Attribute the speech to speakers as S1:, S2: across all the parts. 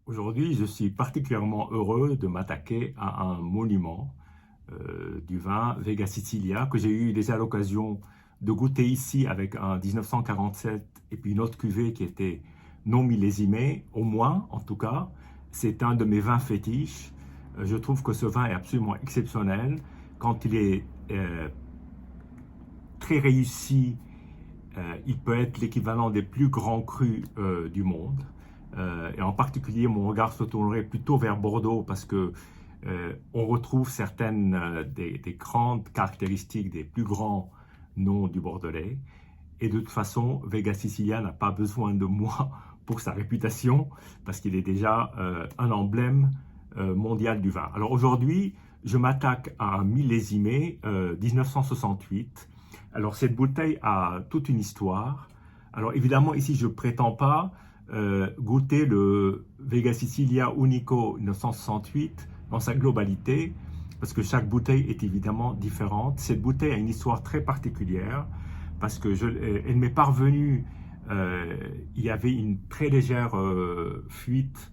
S1: Aujourd'hui, je suis particulièrement heureux de m'attaquer à un monument du vin Vega Sicilia que j'ai eu déjà l'occasion de goûter ici avec un 1947 et puis une autre cuvée qui était non millésimée, au moins en tout cas. C'est un de mes vins fétiches. Je trouve que ce vin est absolument exceptionnel. Quand il est très réussi, il peut être l'équivalent des plus grands crus du monde. Et en particulier, mon regard se tournerait plutôt vers Bordeaux parce que on retrouve certaines des grandes caractéristiques des plus grands noms du Bordelais. Et de toute façon, Vega Sicilia n'a pas besoin de moi pour sa réputation parce qu'il est déjà un emblème mondial du vin. Alors aujourd'hui, je m'attaque à un millésimé 1968. Alors cette bouteille a toute une histoire. Alors évidemment, ici, je ne prétends pas goûter le Vega Sicilia Unico 1968 dans sa globalité, parce que chaque bouteille est évidemment différente. Cette bouteille a une histoire très particulière, parce que elle m'est parvenue, il y avait une très légère fuite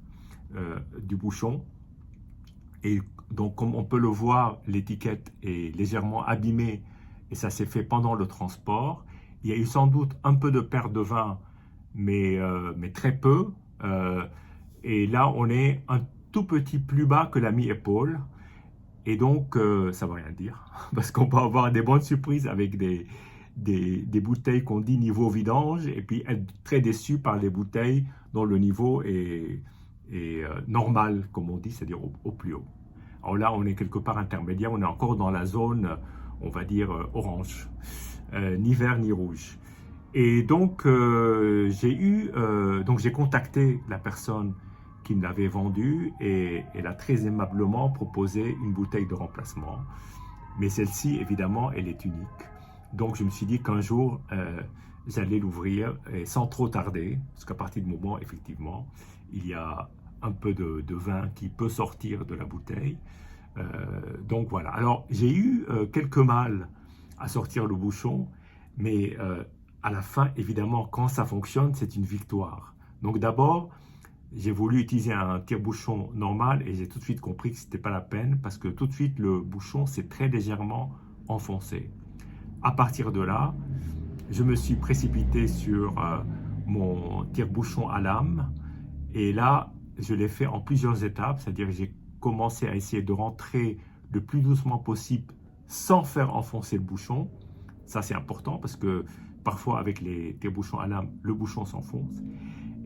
S1: du bouchon, et donc comme on peut le voir, l'étiquette est légèrement abîmée, et ça s'est fait pendant le transport. Il y a eu sans doute un peu de perte de vin, mais très peu. Et là, on est un tout petit plus bas que la mi-épaule. Et donc, ça ne veut rien dire, parce qu'on peut avoir des bonnes surprises avec des bouteilles qu'on dit niveau vidange, et puis être très déçu par les bouteilles dont le niveau est normal, comme on dit, c'est-à-dire au plus haut. Alors là, on est quelque part intermédiaire, on est encore dans la zone, on va dire, orange, ni vert ni rouge. Et donc, j'ai contacté la personne qui me l'avait vendu et elle a très aimablement proposé une bouteille de remplacement. Mais celle-ci, évidemment, elle est unique. Donc, je me suis dit qu'un jour, j'allais l'ouvrir et sans trop tarder, parce qu'à partir du moment, effectivement, il y a un peu de vin qui peut sortir de la bouteille. Donc voilà. Alors, j'ai eu quelques mal à sortir le bouchon, mais à la fin, évidemment, quand ça fonctionne, c'est une victoire. Donc d'abord, j'ai voulu utiliser un tire-bouchon normal et j'ai tout de suite compris que ce n'était pas la peine parce que tout de suite, le bouchon s'est très légèrement enfoncé. À partir de là, je me suis précipité sur mon tire-bouchon à lame et là, je l'ai fait en plusieurs étapes, c'est-à-dire que j'ai commencé à essayer de rentrer le plus doucement possible sans faire enfoncer le bouchon. Ça, c'est important parce que parfois, avec les bouchons à lame, le bouchon s'enfonce.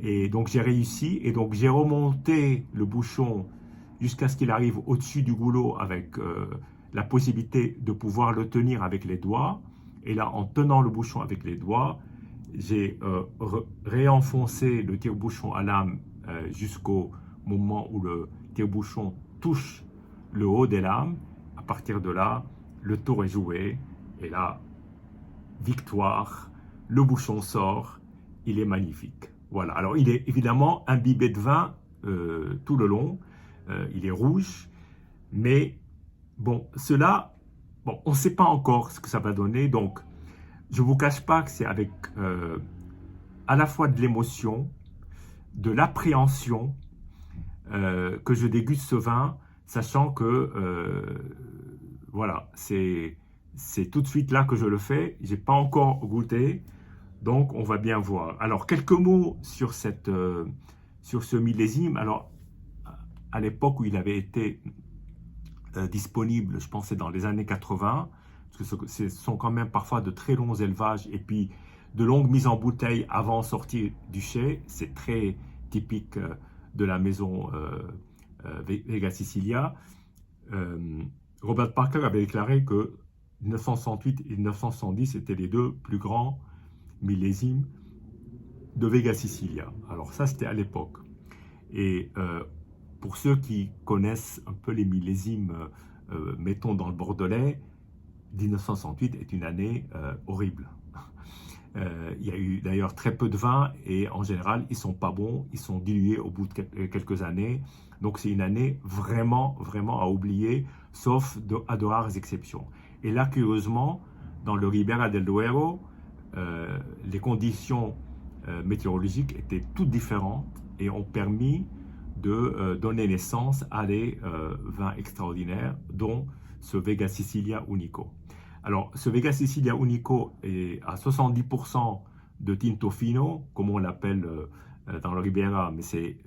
S1: Et donc, j'ai réussi. Et donc, j'ai remonté le bouchon jusqu'à ce qu'il arrive au-dessus du goulot avec la possibilité de pouvoir le tenir avec les doigts. Et là, en tenant le bouchon avec les doigts, j'ai réenfoncé le tire-bouchon à lame jusqu'au moment où le tire-bouchon touche le haut des lames. À partir de là, le tour est joué. Et là, victoire, le bouchon sort, il est magnifique. Voilà, alors il est évidemment imbibé de vin tout le long, il est rouge, mais bon, on ne sait pas encore ce que ça va donner, donc je ne vous cache pas que c'est avec à la fois de l'émotion, de l'appréhension que je déguste ce vin, sachant que voilà, c'est tout de suite là que je le fais. J'ai pas encore goûté, donc on va bien voir. Alors quelques mots sur sur ce millésime. Alors à l'époque où il avait été disponible, je pensais dans les années 80, parce que ce sont quand même parfois de très longs élevages et puis de longues mises en bouteille avant sortie du chai. C'est très typique de la maison Vega Sicilia. Robert Parker avait déclaré que 1968 et 1970 étaient les deux plus grands millésimes de Vega Sicilia. Alors ça, c'était à l'époque. Et pour ceux qui connaissent un peu les millésimes, mettons dans le Bordelais, 1968 est une année horrible. Il y a eu d'ailleurs très peu de vin et en général, ils ne sont pas bons, ils sont dilués au bout de quelques années. Donc c'est une année vraiment, vraiment à oublier, sauf à de rares exceptions. Et là, curieusement, dans le Ribera del Duero, les conditions météorologiques étaient toutes différentes et ont permis donner naissance à des vins extraordinaires, dont ce Vega Sicilia Unico. Alors, ce Vega Sicilia Unico est à 70% de Tinto Fino, comme on l'appelle dans le Ribera, mais c'est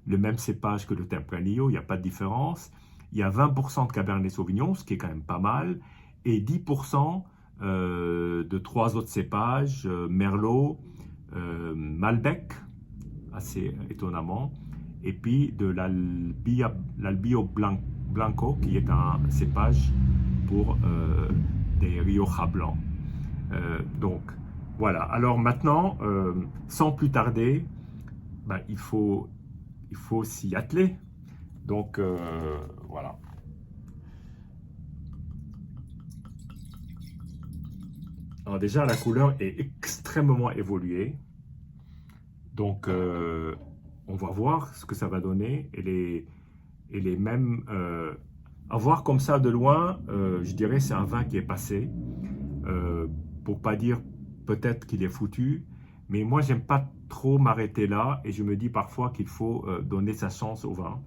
S1: le même cépage que le Tempranillo, il n'y a pas de différence. Il y a 20% de Cabernet Sauvignon, ce qui est quand même pas mal, et 10% de trois autres cépages, Merlot, Malbec, assez étonnamment, et puis de l'Albio Blanco, qui est un cépage pour des Rioja blancs. Donc, voilà. Alors maintenant, sans plus tarder, ben, il faut s'y atteler. Donc, voilà. Alors déjà, la couleur est extrêmement évoluée. Donc, on va voir ce que ça va donner. Et les mêmes... à voir comme ça de loin, je dirais c'est un vin qui est passé. Pour pas dire peut-être qu'il est foutu. Mais moi, j'aime pas trop m'arrêter là. Et je me dis parfois qu'il faut donner sa chance au vin.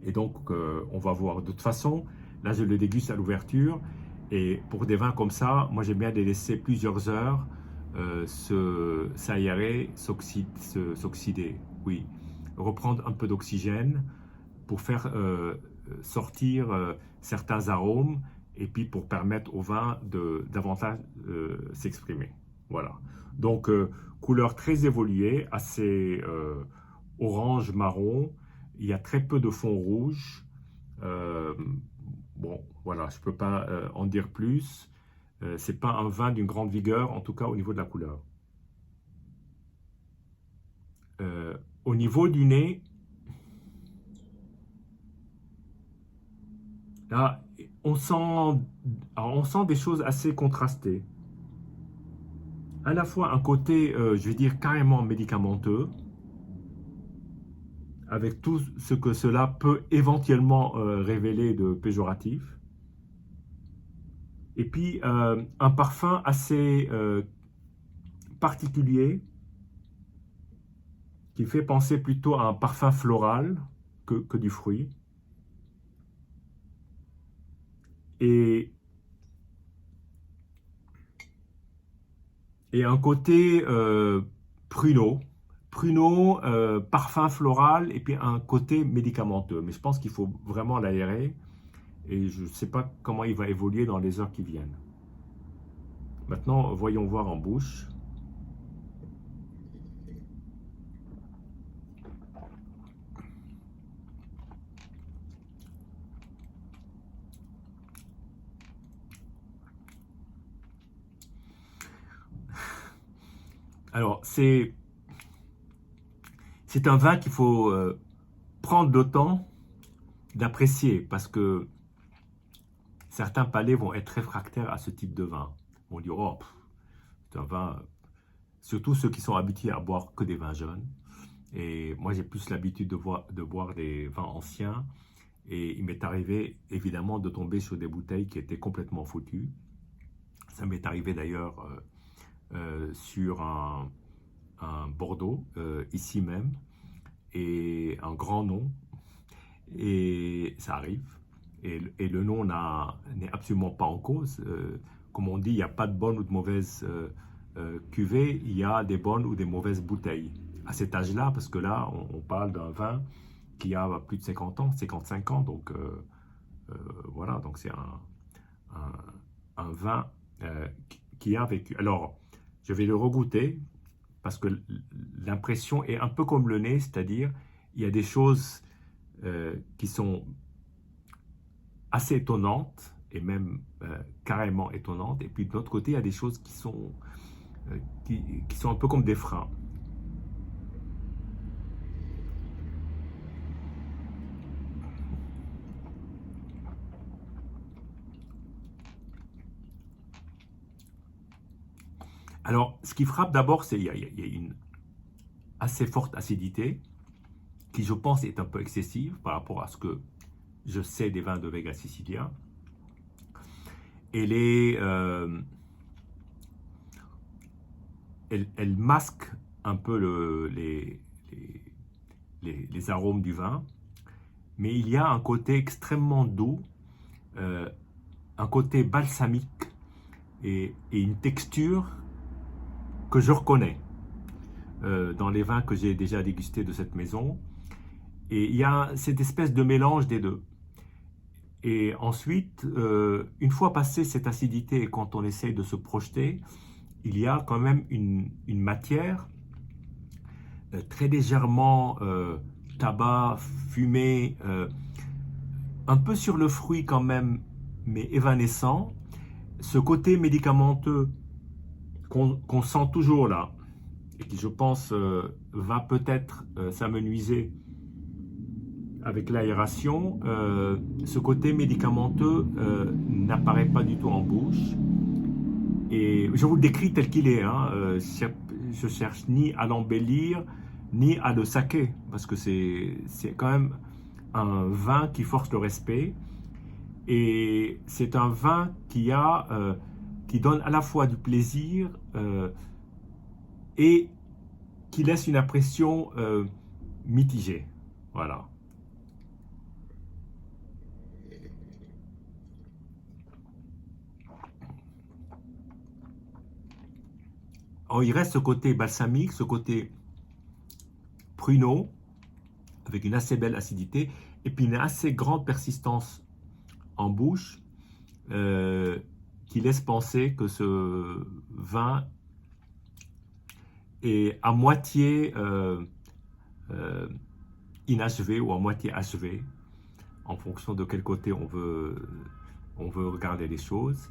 S1: Et donc, on va voir. De toute façon, là, je le déguste à l'ouverture. Et pour des vins comme ça, moi, j'aime bien les laisser plusieurs heures s'aérer, s'oxyder. Oui, reprendre un peu d'oxygène pour faire sortir certains arômes et puis pour permettre au vin de davantage s'exprimer. Voilà. Donc, couleur très évoluée, assez orange-marron. Il y a très peu de fond rouge. Bon, voilà, je ne peux pas en dire plus. Ce n'est pas un vin d'une grande vigueur, en tout cas au niveau de la couleur. Au niveau du nez, là, on sent des choses assez contrastées. À la fois un côté, je vais dire, carrément médicamenteux, avec tout ce que cela peut éventuellement révéler de péjoratif. Et puis, un parfum assez particulier, qui fait penser plutôt à un parfum floral que du fruit. Et un côté pruneau, parfum floral, et puis un côté médicamenteux. Mais je pense qu'il faut vraiment l'aérer, et je ne sais pas comment il va évoluer dans les heures qui viennent. Maintenant, voyons voir en bouche. Alors, c'est un vin qu'il faut prendre le temps d'apprécier, parce que certains palais vont être réfractaires à ce type de vin. On dit, oh, c'est un vin, surtout ceux qui sont habitués à boire que des vins jeunes. Et moi, j'ai plus l'habitude de boire des vins anciens. Et il m'est arrivé, évidemment, de tomber sur des bouteilles qui étaient complètement foutues. Ça m'est arrivé d'ailleurs sur un Bordeaux, ici même, et un grand nom. Et ça arrive. Et le nom n'est absolument pas en cause. Comme on dit, il n'y a pas de bonne ou de mauvaise cuvée, il y a des bonnes ou des mauvaises bouteilles. À cet âge-là, parce que là, on parle d'un vin qui a plus de 50 ans, 55 ans, donc voilà, donc c'est un vin qui a vécu. Alors, je vais le regoûter, parce que l'impression est un peu comme le nez, c'est-à-dire, il y a des choses qui sont assez étonnantes, et même carrément étonnantes, et puis de l'autre côté, il y a des choses qui sont un peu comme des freins. Alors, ce qui frappe d'abord, c'est qu'il y a une assez forte acidité, qui je pense est un peu excessive par rapport à ce que je sais des vins de Vega Sicilia. Elle masque un peu les arômes du vin, mais il y a un côté extrêmement doux, un côté balsamique et une texture que je reconnais dans les vins que j'ai déjà dégustés de cette maison. Et il y a cette espèce de mélange des deux. Et ensuite, une fois passée cette acidité et quand on essaye de se projeter, il y a quand même une matière très légèrement tabac, fumé, un peu sur le fruit quand même, mais évanescent. Ce côté médicamenteux qu'on sent toujours là, et qui je pense va peut-être s'amenuiser avec l'aération, ce côté médicamenteux n'apparaît pas du tout en bouche. Et je vous le décris tel qu'il est. Hein. Je cherche ni à l'embellir, ni à le saquer, parce que c'est quand même un vin qui force le respect. Et c'est un vin qui donne à la fois du plaisir et qui laisse une impression mitigée. Voilà. Alors, il reste ce côté balsamique, ce côté pruneau, avec une assez belle acidité, et puis une assez grande persistance en bouche, qui laisse penser que ce vin est à moitié inachevé ou à moitié achevé, en fonction de quel côté on veut regarder les choses.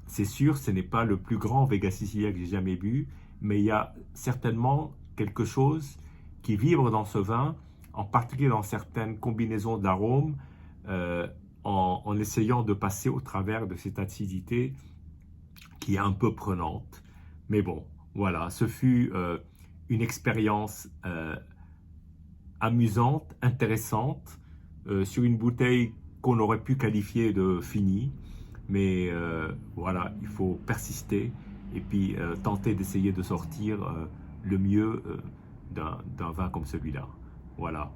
S1: C'est sûr, ce n'est pas le plus grand Vega Sicilia que j'ai jamais bu, mais il y a certainement quelque chose qui vibre dans ce vin, en particulier dans certaines combinaisons d'arômes, en essayant de passer au travers de cette acidité qui est un peu prenante. Mais bon, voilà, ce fut une expérience amusante, intéressante, sur une bouteille qu'on aurait pu qualifier de finie. Mais voilà, il faut persister et puis tenter d'essayer de sortir le mieux d'un vin comme celui-là. Voilà,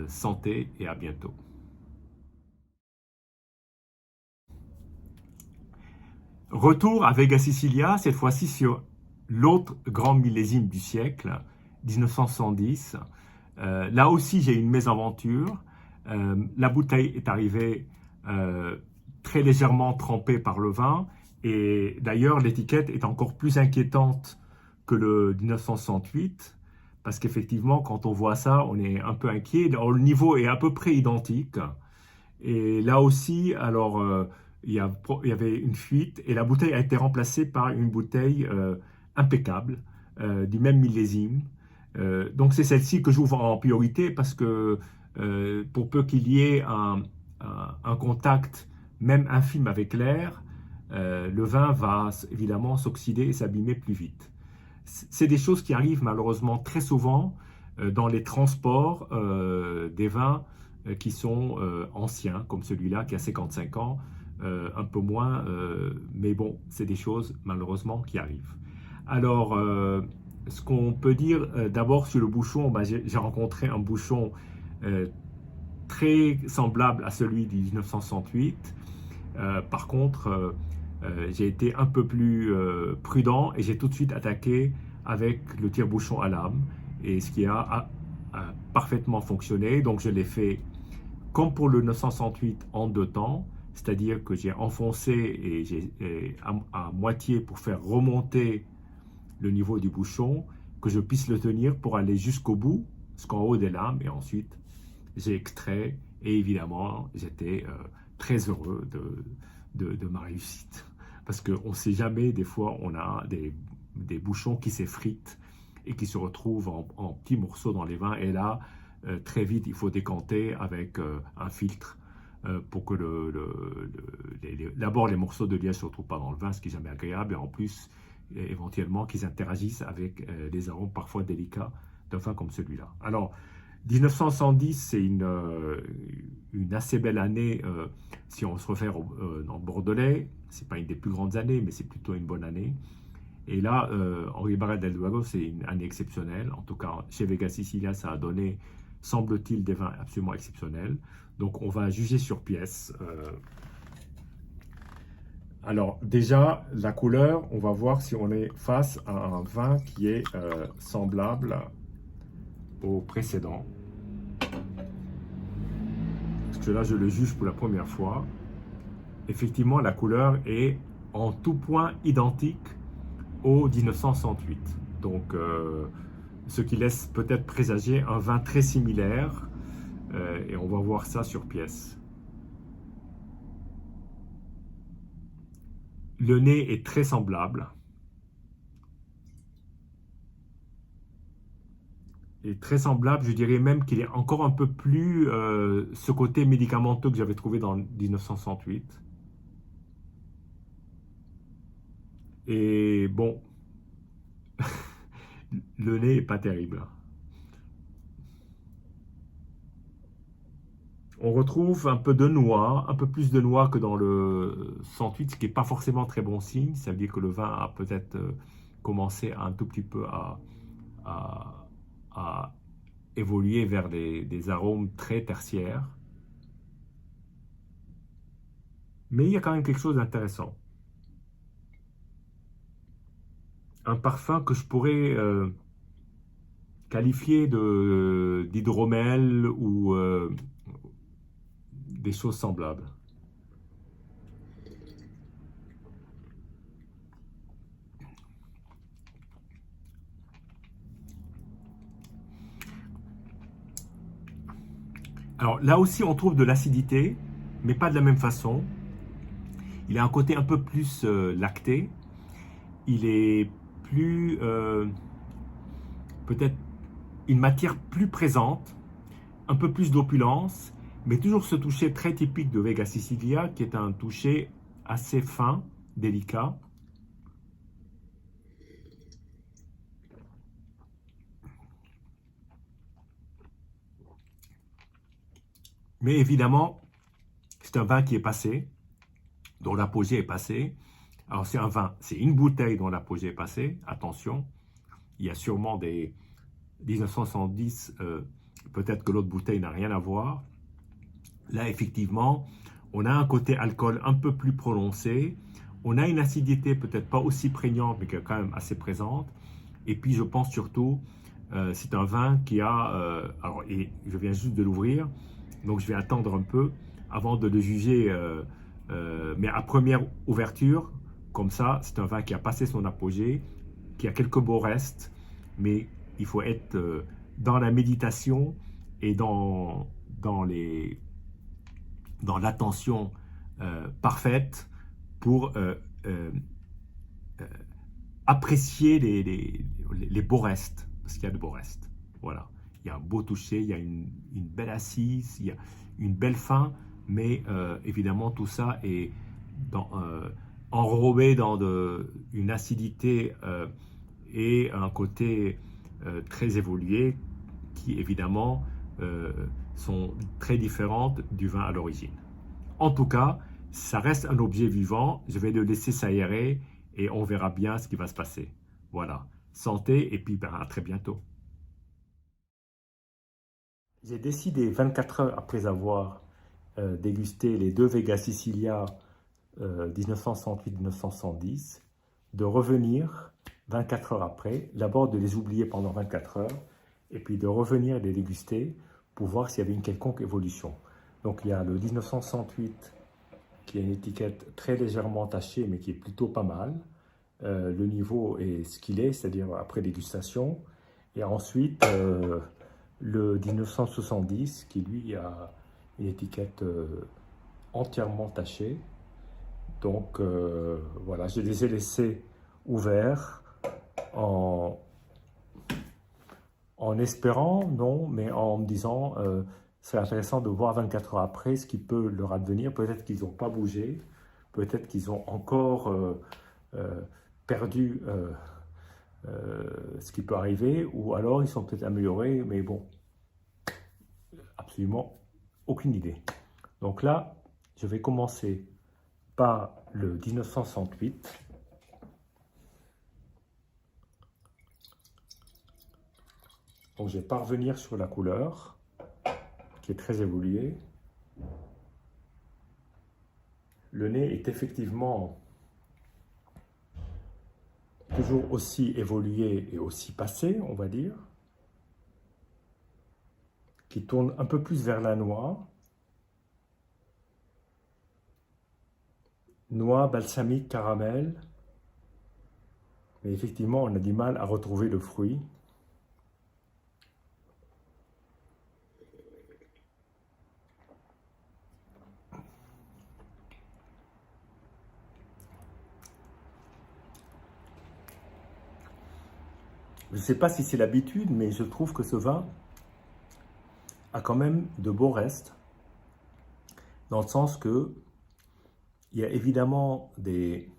S1: santé et à bientôt. Retour à Vega Sicilia, cette fois-ci sur l'autre grand millésime du siècle, 1970. Là aussi, j'ai une mésaventure. La bouteille est arrivée très légèrement trempée par le vin, et d'ailleurs l'étiquette est encore plus inquiétante que le 1968, parce qu'effectivement quand on voit ça on est un peu inquiet. Alors, le niveau est à peu près identique, et là aussi alors il y avait une fuite et la bouteille a été remplacée par une bouteille impeccable du même millésime. Donc c'est celle-ci que j'ouvre en priorité, parce que pour peu qu'il y ait un contact même infime avec l'air, le vin va évidemment s'oxyder et s'abîmer plus vite. C'est des choses qui arrivent malheureusement très souvent dans les transports des vins qui sont anciens, comme celui-là qui a 55 ans, un peu moins, mais bon, c'est des choses malheureusement qui arrivent. Alors, ce qu'on peut dire d'abord sur le bouchon, ben, j'ai rencontré un bouchon très semblable à celui du 1968. Par contre, j'ai été un peu plus prudent et j'ai tout de suite attaqué avec le tire-bouchon à lame, et ce qui a parfaitement fonctionné. Donc je l'ai fait comme pour le 968 en deux temps, c'est-à-dire que j'ai enfoncé et j'ai à moitié pour faire remonter le niveau du bouchon, que je puisse le tenir pour aller jusqu'au bout, jusqu'en haut des lames, et ensuite j'ai extrait, et évidemment j'étais très heureux de ma réussite, parce qu'on ne sait jamais, des fois on a des bouchons qui s'effritent et qui se retrouvent en petits morceaux dans les vins, et là très vite il faut décanter avec un filtre pour que d'abord les morceaux de liège ne se retrouvent pas dans le vin, ce qui n'est jamais agréable, et en plus éventuellement qu'ils interagissent avec les arômes parfois délicats d'un vin comme celui-là. Alors 1970, c'est une assez belle année si on se réfère dans le Bordelais. C'est pas une des plus grandes années, mais c'est plutôt une bonne année. Et là, Henri Barret del Duero, c'est une année exceptionnelle. En tout cas, chez Vega Sicilia, ça a donné, semble-t-il, des vins absolument exceptionnels. Donc, on va juger sur pièce. Alors, déjà, la couleur, on va voir si on est face à un vin qui est semblable au précédent. Parce que là, je le juge pour la première fois. Effectivement, la couleur est en tout point identique au 1968. Donc, ce qui laisse peut-être présager un vin très similaire. Et on va voir ça sur pièce. Le nez est très semblable. Et très semblable, je dirais même qu'il est encore un peu plus ce côté médicamenteux que j'avais trouvé dans 1968. Et bon, le nez est pas terrible. On retrouve un peu de noix, un peu plus de noix que dans le 108, ce qui n'est pas forcément très bon signe. Ça veut dire que le vin a peut-être commencé un tout petit peu à, à évoluer vers des arômes très tertiaires. Mais il y a quand même quelque chose d'intéressant. Un parfum que je pourrais qualifié d'hydromel ou des choses semblables. Alors là aussi, on trouve de l'acidité, mais pas de la même façon. Il a un côté un peu plus lacté. Il est plus, peut-être, une matière plus présente, un peu plus d'opulence, mais toujours ce toucher très typique de Vega Sicilia, qui est un toucher assez fin, délicat. Mais évidemment, c'est un vin qui est passé, dont l'apogée est passée. Alors c'est un vin, c'est une bouteille dont l'apogée est passée, attention. Il y a sûrement des 1970, peut-être que l'autre bouteille n'a rien à voir. Là, effectivement, on a un côté alcool un peu plus prononcé. On a une acidité peut-être pas aussi prégnante, mais qui est quand même assez présente. Et puis, je pense surtout, c'est un vin qui a... alors, et je viens juste de l'ouvrir, donc je vais attendre un peu avant de le juger. Mais à première ouverture, comme ça, c'est un vin qui a passé son apogée, qui a quelques beaux restes, mais il faut être dans la méditation et dans l'attention parfaite pour euh, apprécier les beaux restes, parce qu'il y a de beaux restes. Voilà. Il y a un beau toucher, il y a une belle assise, il y a une belle fin, mais évidemment tout ça est enrobé dans une acidité et un côté très évolué qui évidemment sont très différentes du vin à l'origine. En tout cas, ça reste un objet vivant, je vais le laisser s'aérer et on verra bien ce qui va se passer. Voilà, santé et puis ben, à très bientôt. J'ai décidé 24 heures après avoir dégusté les deux Vega Sicilia 1968-1970 de revenir 24 heures après, d'abord de les oublier pendant 24 heures et puis de revenir les déguster pour voir s'il y avait une quelconque évolution. Donc il y a le 1968 qui a une étiquette très légèrement tachée mais qui est plutôt pas mal. Le niveau est ce qu'il est, c'est-à-dire après dégustation. Et ensuite le 1970 qui lui a une étiquette entièrement tachée. Donc voilà, je les ai laissés ouverts en espérant, non, mais en me disant c'est intéressant de voir 24 heures après ce qui peut leur advenir. Peut-être qu'ils n'ont pas bougé, peut-être qu'ils ont encore perdu ce qui peut arriver, ou alors ils sont peut-être améliorés, mais bon, absolument aucune idée. Donc là, je vais commencer par le 1968. Donc je vais pas revenir sur la couleur, qui est très évoluée. Le nez est effectivement toujours aussi évolué et aussi passé, on va dire, qui tourne un peu plus vers la noix. Noix, balsamique, caramel. Mais effectivement, on a du mal à retrouver le fruit. Je ne sais pas si c'est l'habitude, mais je trouve que ce vin a quand même de beaux restes, dans le sens que il y a évidemment des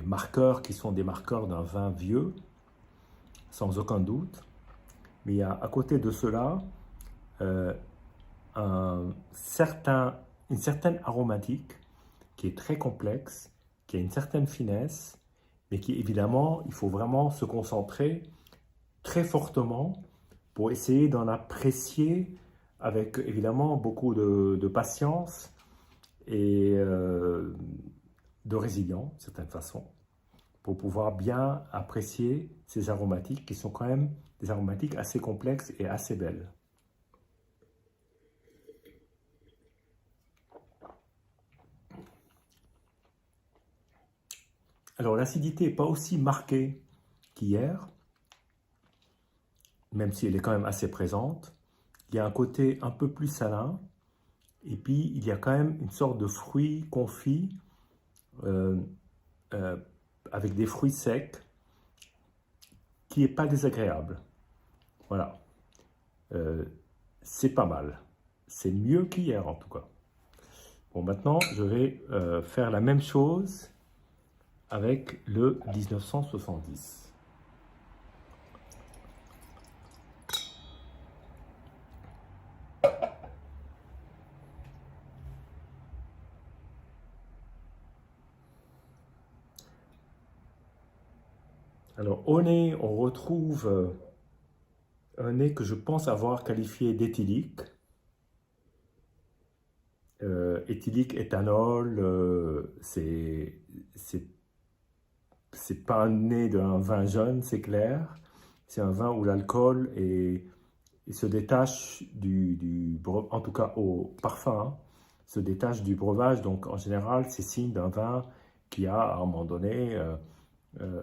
S1: marqueurs qui sont des marqueurs d'un vin vieux, sans aucun doute, mais il y a à côté de cela euh, une certaine aromatique qui est très complexe, qui a une certaine finesse, mais qui évidemment, il faut vraiment se concentrer très fortement pour essayer d'en apprécier avec évidemment beaucoup de patience et de résilience, d'une certaine façon, pour pouvoir bien apprécier ces aromatiques qui sont quand même des aromatiques assez complexes et assez belles. Alors l'acidité n'est pas aussi marquée qu'hier, même si elle est quand même assez présente. Il y a un côté un peu plus salin, et puis il y a quand même une sorte de fruit confit euh, euh, avec des fruits secs qui n'est pas désagréable. Voilà. C'est pas mal. C'est mieux qu'hier en tout cas. Bon, maintenant je vais faire la même chose avec le 1970. Alors au nez, on retrouve un nez que je pense avoir qualifié d'éthylique. Éthylique, éthanol, c'est pas un nez d'un vin jeune, c'est clair. C'est un vin où l'alcool se détache en tout cas au parfum, hein, se détache du breuvage. Donc en général, c'est signe d'un vin qui a à un moment donné euh,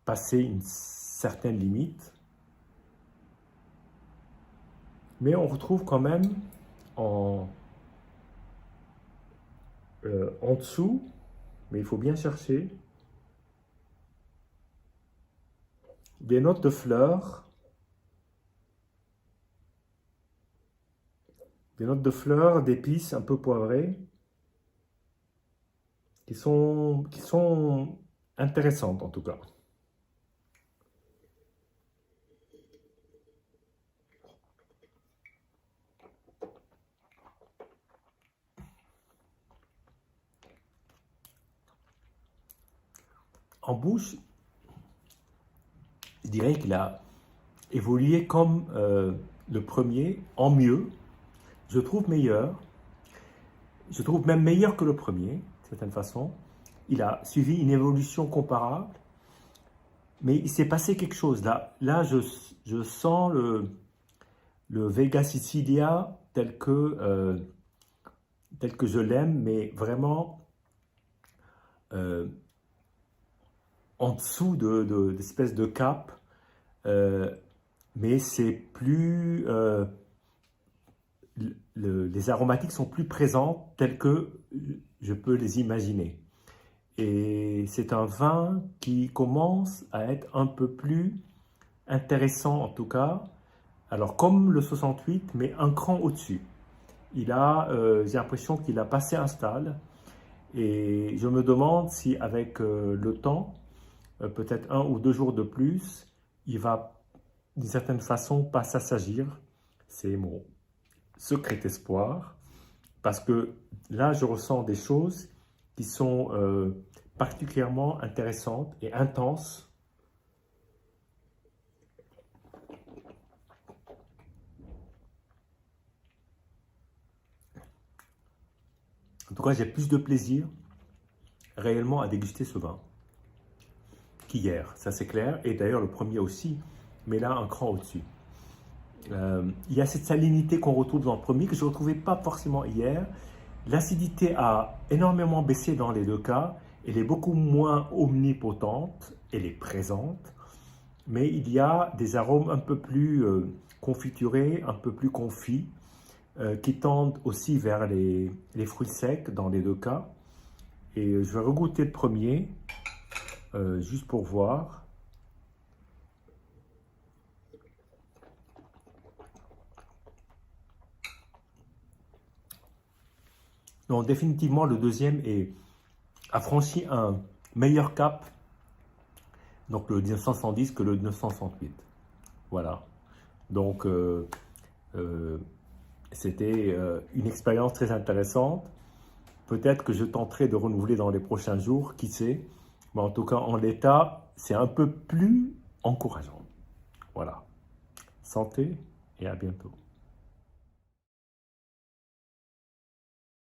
S1: passé une certaine limite. Mais on retrouve quand même en dessous, mais il faut bien chercher, des notes de fleurs, d'épices un peu poivrées, qui sont intéressantes en tout cas. En bouche, je dirais qu'il a évolué comme le premier, en mieux. Je trouve meilleur. Je trouve même meilleur que le premier, d'une certaine façon. Il a suivi une évolution comparable, mais il s'est passé quelque chose là. Là, je sens le Vega Sicilia tel que je l'aime, mais vraiment en dessous d'espèces de cap. Mais c'est plus... les aromatiques sont plus présentes telles que je peux les imaginer. Et c'est un vin qui commence à être un peu plus intéressant en tout cas. Alors comme le 68, mais un cran au-dessus. J'ai l'impression qu'il a passé un stade. Et je me demande si avec le temps, peut-être 1 ou 2 jours de plus, il va d'une certaine façon pas s'assagir. C'est mon secret espoir. Parce que là, je ressens des choses qui sont particulièrement intéressantes et intenses. tout cas, j'ai plus de plaisir réellement à déguster ce vin qu'hier, ça c'est clair. Et d'ailleurs, le premier aussi, mais là, un cran au-dessus. Il y a cette salinité qu'on retrouve dans le premier que je ne retrouvais pas forcément hier. L'acidité a énormément baissé dans les deux cas. Elle est beaucoup moins omnipotente, elle est présente, mais il y a des arômes un peu plus confiturés, un peu plus confits, qui tendent aussi vers les fruits secs dans les deux cas. Et je vais regoûter le premier, juste pour voir. Donc définitivement, le deuxième a franchi un meilleur cap, donc le 1910 que le 1968. Voilà. Donc c'était une expérience très intéressante. Peut-être que je tenterai de renouveler dans les prochains jours, qui sait. Mais en tout cas, en l'état, c'est un peu plus encourageant. Voilà. Santé et à bientôt.